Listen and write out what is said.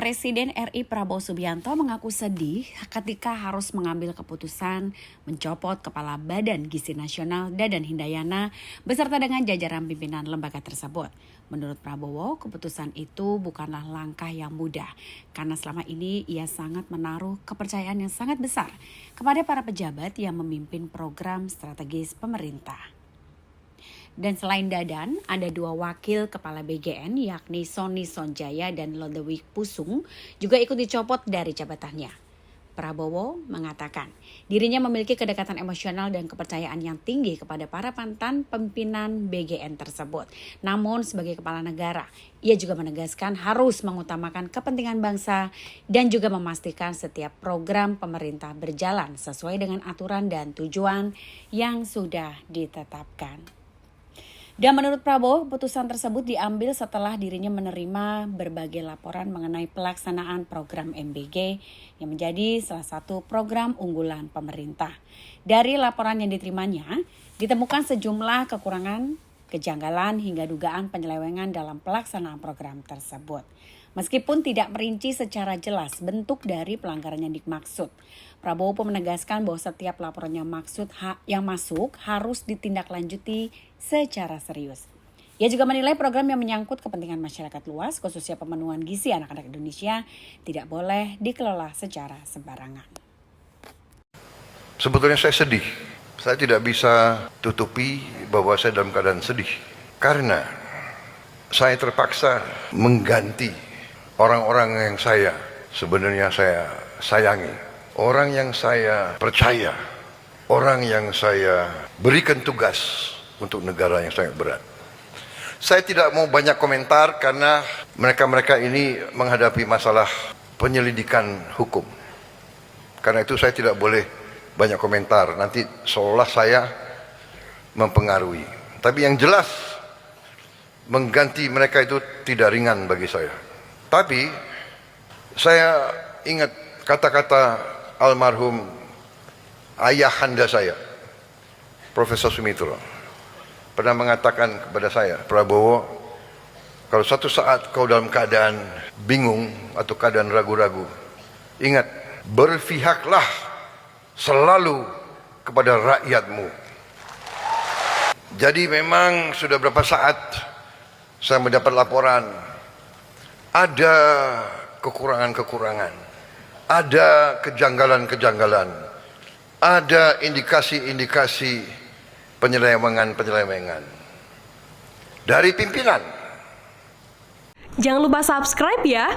Presiden RI Prabowo Subianto mengaku sedih ketika harus mengambil keputusan mencopot Kepala Badan Gizi Nasional Dadan Hindayana beserta dengan jajaran pimpinan lembaga tersebut. Menurut Prabowo, keputusan itu bukanlah langkah yang mudah karena selama ini ia sangat menaruh kepercayaan yang sangat besar kepada para pejabat yang memimpin program strategis pemerintah. Dan selain Dadan, ada dua wakil kepala BGN yakni Sony Sonjaya dan Lodewijk Pusung juga ikut dicopot dari jabatannya. Prabowo mengatakan dirinya memiliki kedekatan emosional dan kepercayaan yang tinggi kepada para mantan pimpinan BGN tersebut. Namun sebagai kepala negara, ia juga menegaskan harus mengutamakan kepentingan bangsa dan juga memastikan setiap program pemerintah berjalan sesuai dengan aturan dan tujuan yang sudah ditetapkan. Dan menurut Prabowo, keputusan tersebut diambil setelah dirinya menerima berbagai laporan mengenai pelaksanaan program MBG yang menjadi salah satu program unggulan pemerintah. Dari laporan yang diterimanya, ditemukan sejumlah kekurangan, kejanggalan hingga dugaan penyelewengan dalam pelaksanaan program tersebut. Meskipun tidak merinci secara jelas bentuk dari pelanggaran yang dimaksud, Prabowo pun menegaskan bahwa setiap laporan yang masuk harus ditindaklanjuti secara serius. Ia juga menilai program yang menyangkut kepentingan masyarakat luas, khususnya pemenuhan gizi anak-anak Indonesia, tidak boleh dikelola secara sembarangan. Sebetulnya saya sedih. Saya tidak bisa tutupi bahwa saya dalam keadaan sedih. Karena saya terpaksa mengganti orang-orang yang sebenarnya saya sayangi, orang yang saya percaya, orang yang saya berikan tugas untuk negara yang sangat berat. Saya tidak mau banyak komentar karena mereka-mereka ini menghadapi masalah penyelidikan hukum. Karena itu saya tidak boleh banyak komentar, nanti seolah saya mempengaruhi. Tapi yang jelas, mengganti mereka itu tidak ringan bagi saya. Tapi saya ingat kata-kata almarhum ayahanda saya, Profesor Sumitro, pernah mengatakan kepada saya, Prabowo, kalau suatu saat kau dalam keadaan bingung atau keadaan ragu-ragu, ingat, berpihaklah selalu kepada rakyatmu. Jadi memang sudah berapa saat saya mendapat laporan, ada kekurangan-kekurangan, ada kejanggalan-kejanggalan, ada indikasi-indikasi penyelewengan dari pimpinan. Jangan lupa subscribe ya.